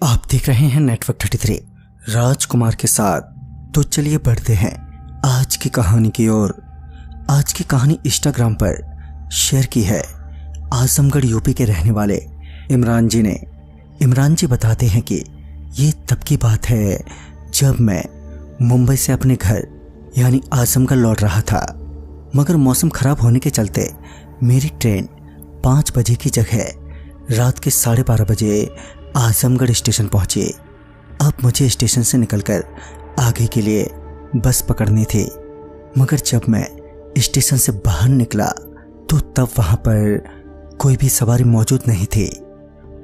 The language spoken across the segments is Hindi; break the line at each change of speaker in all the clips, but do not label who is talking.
आप देख रहे हैं नेटवर्क 33 राजकुमार के साथ। तो चलिए बढ़ते हैं आज की कहानी की ओर। आज की कहानी इंस्टाग्राम पर शेयर की है आजमगढ़ यूपी के रहने वाले इमरान जी ने। इमरान जी बताते हैं कि ये तब की बात है जब मैं मुंबई से अपने घर यानी आजमगढ़ लौट रहा था, मगर मौसम खराब होने के चलते मेरी ट्रेन 5 बजे की जगह रात के 12:30 बजे आजमगढ़ स्टेशन पहुंची। अब मुझे स्टेशन से निकलकर आगे के लिए बस पकड़नी थी, मगर जब मैं स्टेशन से बाहर निकला तो तब वहां पर कोई भी सवारी मौजूद नहीं थी।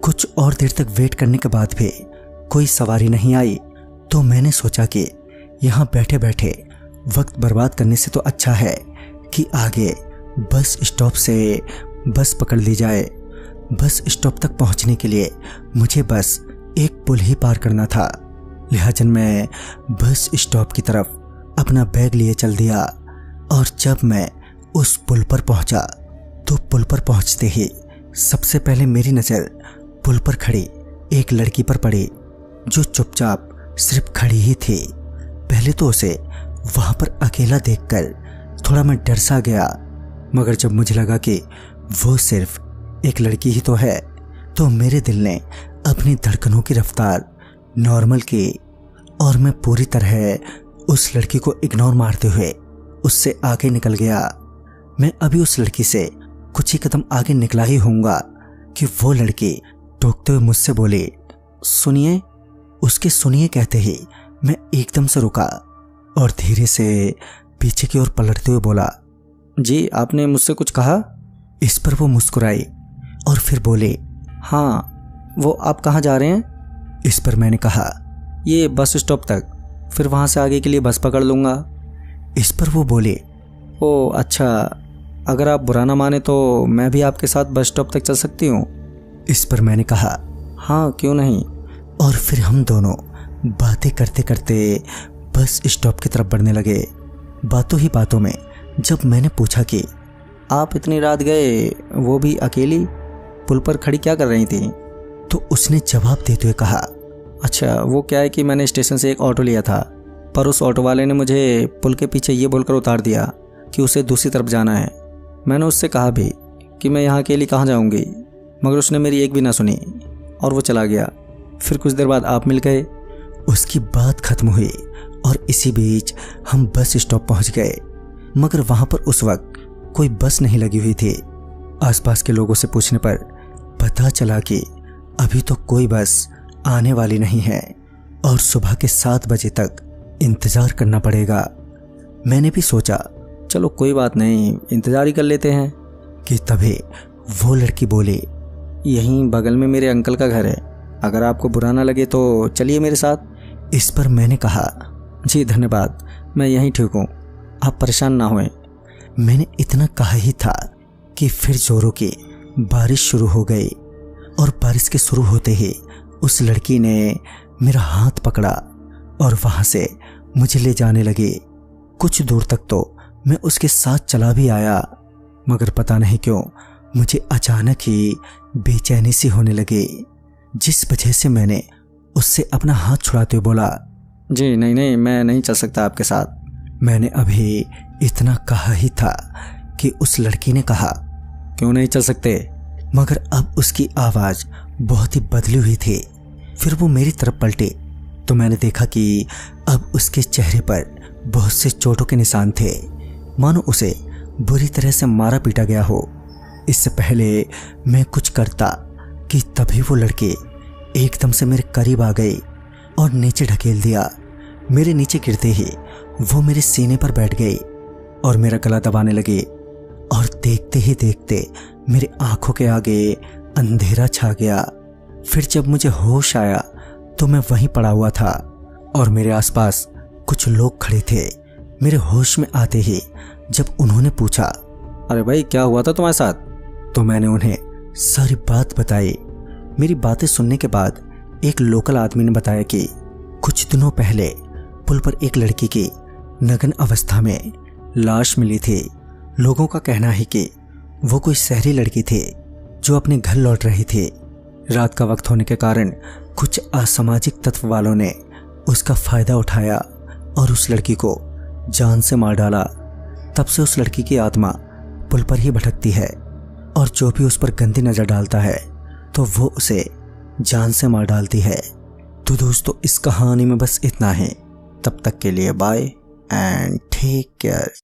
कुछ और देर तक वेट करने के बाद भी कोई सवारी नहीं आई, तो मैंने सोचा कि यहाँ बैठे बैठे वक्त बर्बाद करने से तो अच्छा है कि आगे बस स्टॉप से बस पकड़ ली जाए। बस स्टॉप तक पहुंचने के लिए मुझे बस एक पुल ही पार करना था, लिहाजा मैं बस स्टॉप की तरफ अपना बैग लिए चल दिया। और जब मैं उस पुल पर पहुंचा तो पुल पर पहुंचते ही सबसे पहले मेरी नज़र पुल पर खड़ी एक लड़की पर पड़ी जो चुपचाप सिर्फ खड़ी ही थी। पहले तो उसे वहां पर अकेला देखकर थोड़ा मैं डर सा गया, मगर जब मुझे लगा कि वो सिर्फ एक लड़की ही तो है, तो मेरे दिल ने अपनी धड़कनों की रफ्तार नॉर्मल की और मैं पूरी तरह उस लड़की को इग्नोर मारते हुए उससे आगे निकल गया। मैं अभी उस लड़की से कुछ ही कदम आगे निकला ही होऊंगा कि वो लड़की टोकते हुए मुझसे बोली, सुनिए। उसके सुनिए कहते ही मैं एकदम से रुका और धीरे से पीछे की ओर पलटते हुए बोला, जी आपने मुझसे कुछ कहा? इस पर वो मुस्कुराई और फिर बोले, हाँ वो आप कहाँ जा रहे हैं? इस पर मैंने कहा, ये बस स्टॉप तक, फिर वहाँ से आगे के लिए बस पकड़ लूँगा। इस पर वो बोले, ओ अच्छा, अगर आप बुरा ना माने तो मैं भी आपके साथ बस स्टॉप तक चल सकती हूँ। इस पर मैंने कहा, हाँ क्यों नहीं। और फिर हम दोनों बातें करते करते बस स्टॉप की तरफ बढ़ने लगे। बातों ही बातों में जब मैंने पूछा कि आप इतनी रात गए, वो भी अकेली, पुल पर खड़ी क्या कर रही थी, तो उसने जवाब देते हुए कहा, अच्छा वो क्या है कि मैंने स्टेशन से एक ऑटो लिया था, पर उस ऑटो वाले ने मुझे पुल के पीछे ये बोलकर उतार दिया कि उसे दूसरी तरफ जाना है। मैंने उससे कहा भी कि मैं यहाँ अकेली कहाँ जाऊँगी, मगर उसने मेरी एक भी ना सुनी और वो चला गया। फिर कुछ देर बाद आप मिल गए। उसकी बात खत्म हुई और इसी बीच हम बस स्टॉप पहुँच गए, मगर वहाँ पर उस वक्त कोई बस नहीं लगी हुई थी। आसपास के लोगों से पूछने पर पता चला कि अभी तो कोई बस आने वाली नहीं है और सुबह के 7 बजे तक इंतज़ार करना पड़ेगा। मैंने भी सोचा चलो कोई बात नहीं, इंतज़ार ही कर लेते हैं, कि तभी वो लड़की बोली, यहीं बगल में मेरे अंकल का घर है, अगर आपको बुरा ना लगे तो चलिए मेरे साथ। इस पर मैंने कहा, जी धन्यवाद, मैं यहीं ठीक हूँ, आप परेशान ना होएं। मैंने इतना कहा ही था कि फिर जोरों की बारिश शुरू हो गई और बारिश के शुरू होते ही उस लड़की ने मेरा हाथ पकड़ा और वहाँ से मुझे ले जाने लगी। कुछ दूर तक तो मैं उसके साथ चला भी आया, मगर पता नहीं क्यों मुझे अचानक ही बेचैनी सी होने लगी, जिस वजह से मैंने उससे अपना हाथ छुड़ाते हुए बोला, जी नहीं नहीं, मैं नहीं चल सकता आपके साथ। मैंने अभी इतना कहा ही था कि उस लड़की ने कहा, क्यों नहीं चल सकते, मगर अब उसकी आवाज़ बहुत ही बदली हुई थी। फिर वो मेरी तरफ पलटी तो मैंने देखा कि अब उसके चेहरे पर बहुत से चोटों के निशान थे, मानो उसे बुरी तरह से मारा पीटा गया हो। इससे पहले मैं कुछ करता कि तभी वो लड़की एकदम से मेरे करीब आ गई और नीचे ढकेल दिया। मेरे नीचे गिरते ही वो मेरे सीने पर बैठ गई और मेरा गला दबाने लगी और देखते ही देखते मेरे आंखों के आगे अंधेरा छा गया। फिर जब मुझे होश आया तो मैं वहीं पड़ा हुआ था और मेरे आसपास कुछ लोग खड़े थे। मेरे होश में आते ही जब उन्होंने पूछा, अरे भाई क्या हुआ था तुम्हारे साथ, तो मैंने उन्हें सारी बात बताई। मेरी बातें सुनने के बाद एक लोकल आदमी ने बताया कि कुछ दिनों पहले पुल पर एक लड़की की नग्न अवस्था में लाश मिली थी। लोगों का कहना है कि वो कोई शहरी लड़की थी जो अपने घर लौट रही थी। रात का वक्त होने के कारण कुछ असामाजिक तत्व वालों ने उसका फायदा उठाया और उस लड़की को जान से मार डाला। तब से उस लड़की की आत्मा पुल पर ही भटकती है और जो भी उस पर गंदी नजर डालता है तो वो उसे जान से मार डालती है। तो दोस्तों, इस कहानी में बस इतना है। तब तक के लिए बाय एंड टेक केयर।